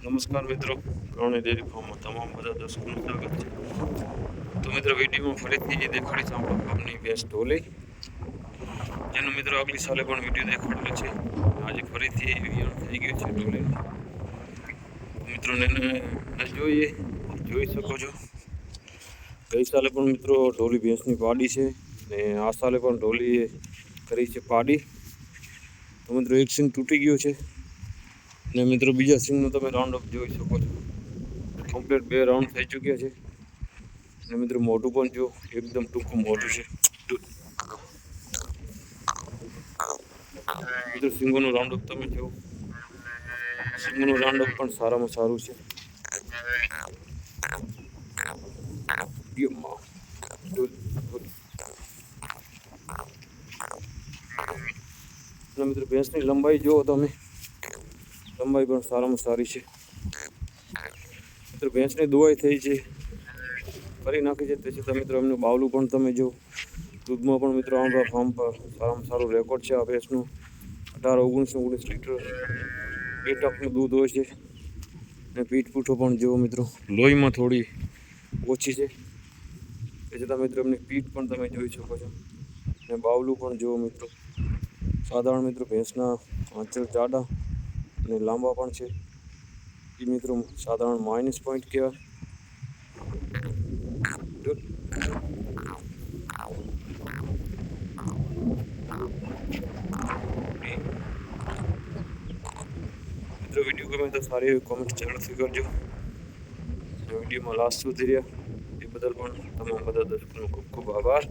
નમસ્કાર મિત્રો, પ્રણય ડેરી ફાર્મમાં તમામ બધા દર્શકોનું સ્વાગત છે. તો મિત્રો વિડીયોમાં ફરીથી જે દેખાડી છે આપણા ફાર્મની ભેંસ ઢોલી, જેનો મિત્રો આગલી સાલે પણ વિડીયો દેખાડેલો છે. આજે ફરીથી વિયાણ થઈ ગયું છે ઢોલીનું. મિત્રોને જોઈ શકો છો. ગઈ સાલે પણ મિત્રો ઢોલી ભેંસની પાડી છે ને આ સાલે પણ ઢોલી કરી છે પાડી. તો મિત્રો એક સિંગ તૂટી ગયો છે ને મિત્રો બીજા સિંગનું તમે રાઉન્ડ અપ જોઈ શકો છો. કમ્પ્લીટ 2 રાઉન્ડ થઈ ચૂક્યા છે ને મિત્રો મોઢું પણ જો એકદમ ટૂંકું મોઢું છે. મિત્રો સિંગોનું રાઉન્ડ અપ તમે જો, સિંગોનું રાઉન્ડ અપ પણ સારામાં સારું છે. મિત્રો ભેંસની લંબાઈ જુઓ તમે, લંબાઈ પણ સારામાં સારી છે. મિત્રો ભેંસની દોવાઈ થઈ છે, કરી નાખી છે. તે છતાં મિત્રો એમનું બાવલું પણ તમે જો, દૂધમાં પણ મિત્રો આપણા ફાર્મ પર સારામાં સારું રેકોર્ડ છે આ ભેંસનું. 18-19 લીટર 2 ટકનું દૂધ હોય છે ને પીઠ પૂઠો પણ જુઓ મિત્રો, લોહીમાં થોડી ઓછી છે. તે છતાં મિત્રો એમની પીઠ પણ તમે જોઈ શકો છો ને બાવલું પણ જુઓ મિત્રો. સાધારણ મિત્રો ભેંસના આંચળ જાડા અને લાંબા પણ છે. એ મિત્રો સાધારણ માઇનસ પોઈન્ટ કહેવાય. મિત્રો વિડીયો ગમે તો સારી એવી કોમેન્ટ જરૂરથી કરજો. વિડીયોમાં લાસ્ટ સુધી રહ્યા એ બદલ પણ તમામ બધા દર્શકોનો ખૂબ ખૂબ આભાર.